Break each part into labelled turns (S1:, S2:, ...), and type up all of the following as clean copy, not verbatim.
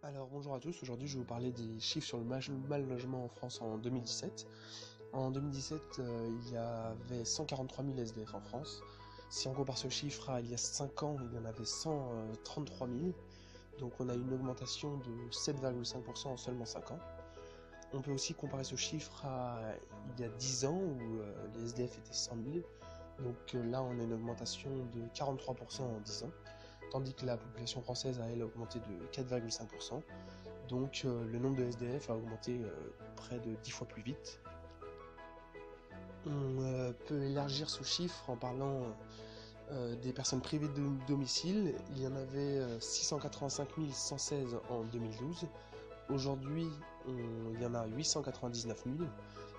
S1: Alors bonjour à tous, aujourd'hui je vais vous parler des chiffres sur le mal logement en France en 2017. En 2017, il y avait 143 000 SDF en France. Si on compare ce chiffre à il y a 5 ans, il y en avait 133 000. Donc on a une augmentation de 7,5% en seulement 5 ans. On peut aussi comparer ce chiffre à il y a 10 ans où les SDF étaient 100 000. Donc là on a une augmentation de 43% en 10 ans. Tandis que la population française a elle augmenté de 4,5%. Donc le nombre de SDF a augmenté près de 10 fois plus vite. On peut élargir ce chiffre en parlant des personnes privées de domicile. Il y en avait 685 116 en 2012. Aujourd'hui, il y en a 899 000.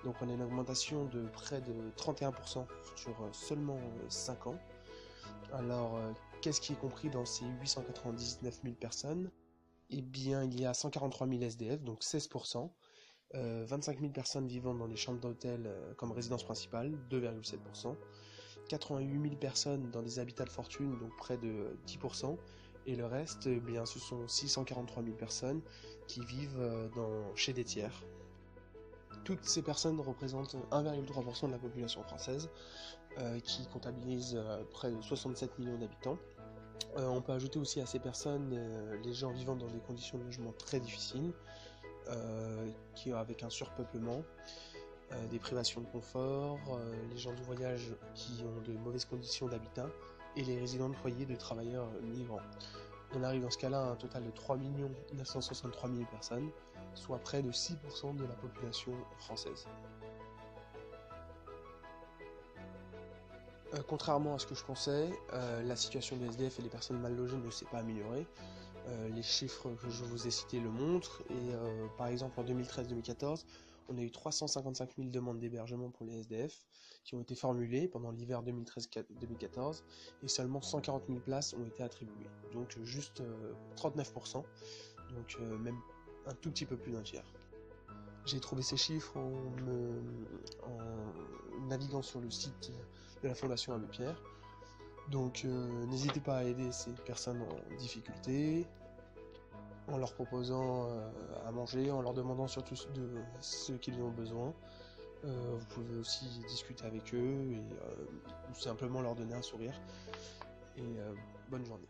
S1: Donc on a une augmentation de près de 31% sur seulement 5 ans. Alors, qu'est-ce qui est compris dans ces 899 000 personnes? Eh bien, il y a 143 000 SDF, donc 16%, 25 000 personnes vivant dans des chambres d'hôtel comme résidence principale, 2,7%, 88 000 personnes dans des habitats de fortune, donc près de 10%, et le reste, eh bien, ce sont 643 000 personnes qui vivent chez des tiers. Toutes ces personnes représentent 1,3% de la population française, qui comptabilise près de 67 millions d'habitants. On peut ajouter aussi à ces personnes les gens vivant dans des conditions de logement très difficiles, avec un surpeuplement, des privations de confort, les gens du voyage qui ont de mauvaises conditions d'habitat et les résidents de foyer de travailleurs migrants. On arrive dans ce cas-là à un total de 3 963 000 personnes, soit près de 6% de la population française. Contrairement à ce que je pensais, la situation des SDF et des personnes mal logées ne s'est pas améliorée. Les chiffres que je vous ai cités le montrent, et par exemple en 2013-2014, on a eu 355 000 demandes d'hébergement pour les SDF qui ont été formulées pendant l'hiver 2013-2014, et seulement 140 000 places ont été attribuées, donc juste 39%, donc même un tout petit peu plus d'un tiers. J'ai trouvé ces chiffres en naviguant sur le site de la Fondation Abbé Pierre. Donc n'hésitez pas à aider ces personnes en difficulté, en leur proposant à manger, en leur demandant surtout de ce qu'ils ont besoin. Vous pouvez aussi discuter avec eux ou simplement leur donner un sourire. Et bonne journée.